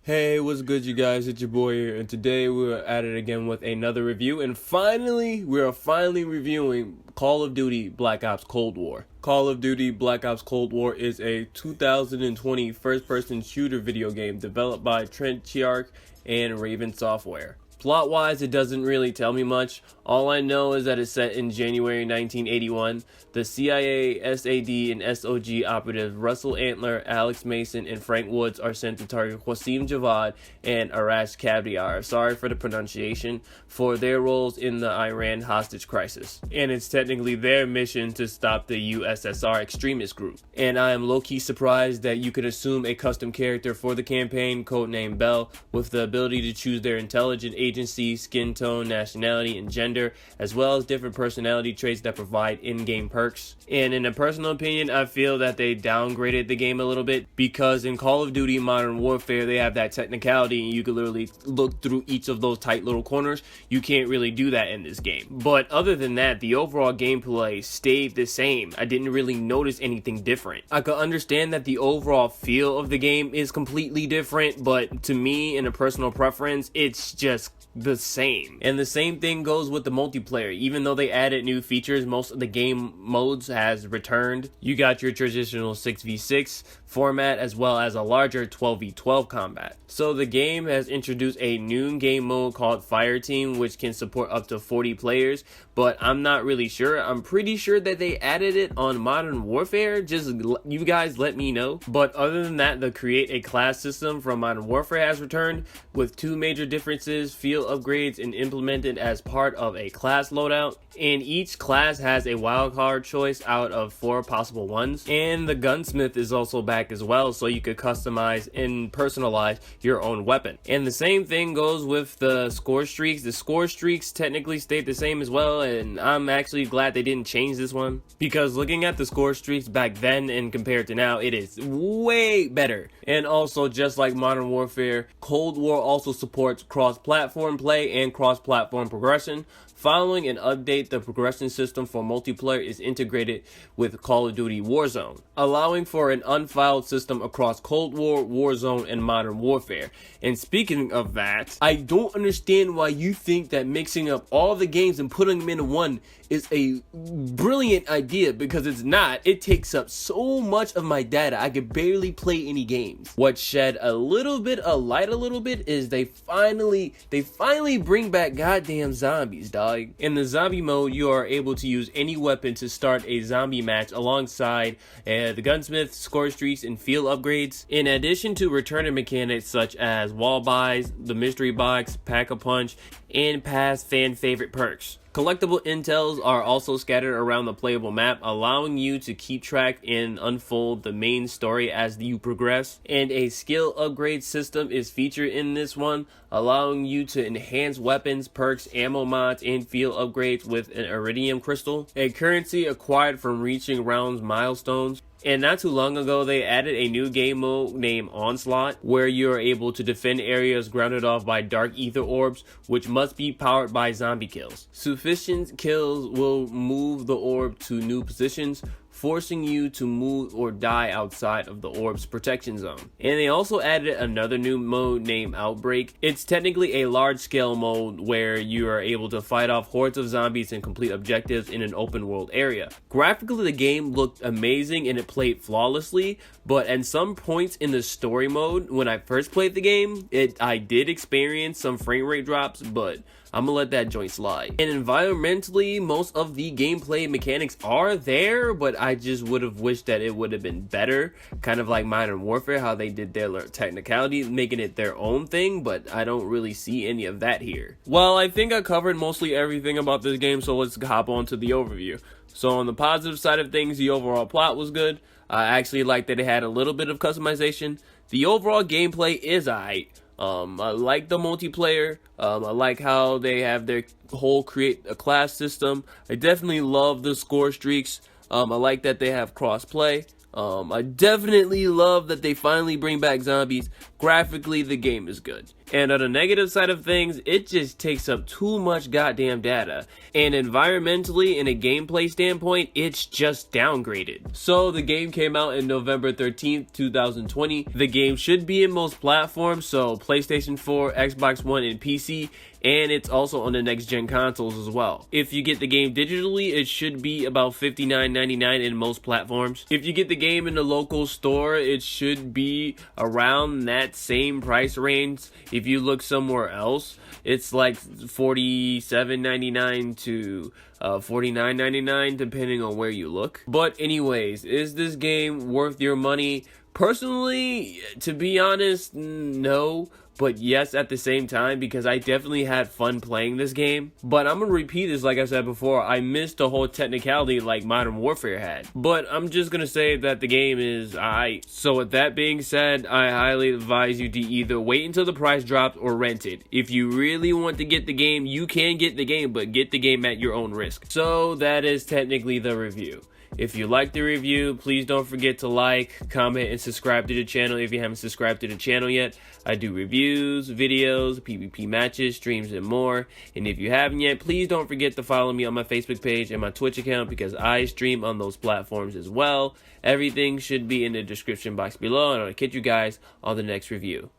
Hey, what's good, you guys? It's your boy here, and today we're at it again with another review. And finally, we are finally reviewing Call of Duty Black Ops Cold War. Call of Duty Black Ops Cold War is a 2020 first-person shooter video game developed by Treyarch and Raven Software. Plot-wise, it doesn't really tell me much. All I know is that it's set in January 1981. The CIA, SAD, and SOG operatives Russell Antler, Alex Mason, and Frank Woods are sent to target Qasim Javad and Arash Kabdiar, sorry for the pronunciation, for their roles in the Iran hostage crisis. And it's technically their mission to stop the USSR extremist group. And I am low-key surprised that you could assume a custom character for the campaign, codenamed Bell, with the ability to choose their intelligence agency, skin tone, nationality, and gender, as well as different personality traits that provide in-game perks. And in a personal opinion, I feel that they downgraded the game a little bit, because in Call of Duty Modern Warfare, they have that technicality and you can literally look through each of those tight little corners. You can't really do that in this game. But other than that, the overall gameplay stayed the same. I didn't really notice anything different. I could understand that the overall feel of the game is completely different, but to me, in a personal preference, it's just the same. And the same thing goes with the multiplayer. Even though they added new features, most of the game modes has returned. You got your traditional 6v6 format as well as a larger 12v12 combat. So the game has introduced a new game mode called Fireteam, which can support up to 40 players, but I'm not really sure. I'm pretty sure that they added it on Modern Warfare. Just you guys let me know. But other than that, the create a class system from Modern Warfare has returned with two major differences: field upgrades and implemented as part of a class loadout, and each class has a wildcard choice out of 4 possible ones. And the gunsmith is also back as well, so you could customize and personalize your own weapon. And the same thing goes with the score streaks. The score streaks technically stayed the same as well, and I'm actually glad they didn't change this one, because looking at the score streaks back then and compared to now, it is way better. And also, just like Modern Warfare, Cold War also supports cross-platform play and cross-platform progression. Following an update, the progression system for multiplayer is integrated with Call of Duty Warzone, allowing for an unfiled system across Cold War, Warzone, and Modern Warfare. And speaking of that, I don't understand why you think that mixing up all the games and putting them into one is a brilliant idea, because it's not. It takes up so much of my data, I could barely play any games. What shed a little bit of light is they finally bring back goddamn zombies, dog. In the zombie mode, you are able to use any weapon to start a zombie match alongside the gunsmith, score streaks, and field upgrades. In addition to returning mechanics such as wall buys, the mystery box, pack-a-punch, and past fan favorite perks. Collectible intels are also scattered around the playable map, allowing you to keep track and unfold the main story as you progress. And a skill upgrade system is featured in this one, allowing you to enhance weapons, perks, ammo mods, and field upgrades with an iridium crystal, a currency acquired from reaching rounds milestones. And not too long ago, they added a new game mode named Onslaught, where you are able to defend areas grounded off by dark ether orbs, which must be powered by zombie kills. Sufficient kills will move the orb to new positions, forcing you to move or die outside of the orb's protection zone. And they also added another new mode named Outbreak. It's technically a large-scale mode where you are able to fight off hordes of zombies and complete objectives in an open world area. Graphically, the game looked amazing and it played flawlessly, but at some points in the story mode, when I first played the game, I did experience some frame rate drops, but I'm gonna let that joint slide. And environmentally, most of the gameplay mechanics are there, but I just would have wished that it would have been better. Kind of like Modern Warfare, how they did their technicality, making it their own thing, but I don't really see any of that here. Well, I think I covered mostly everything about this game, so let's hop on to the overview. So on the positive side of things, the overall plot was good. I actually liked that it had a little bit of customization. The overall gameplay is alright. I like the multiplayer. I like how they have their whole create a class system. I definitely love the score streaks. I like that they have cross play. I definitely love that they finally bring back zombies. Graphically, the game is good. And on the negative side of things, it just takes up too much goddamn data. And environmentally, in a gameplay standpoint, it's just downgraded. So the game came out in November 13th, 2020. The game should be in most platforms, so PlayStation 4, Xbox One, and PC. And it's also on the next gen consoles as well. If you get the game digitally, it should be about $59.99 in most platforms. If you get the game in the local store, it should be around that same price range. If you look somewhere else, it's like $47.99 to $49.99 depending on where you look. But anyways, is this game worth your money? Personally, to be honest, no. But yes, at the same time, because I definitely had fun playing this game. But I'm gonna repeat this, like I said before, I missed the whole technicality like Modern Warfare had. But I'm just gonna say that the game is aight. So with that being said, I highly advise you to either wait until the price drops or rent it. If you really want to get the game, you can get the game, but get the game at your own risk. So that is technically the review. If you like the review, please don't forget to like, comment, and subscribe to the channel if you haven't subscribed to the channel yet. I do reviews, videos, PvP matches, streams, and more. And if you haven't yet, please don't forget to follow me on my Facebook page and my Twitch account because I stream on those platforms as well. Everything should be in the description box below, and I'll catch you guys on the next review.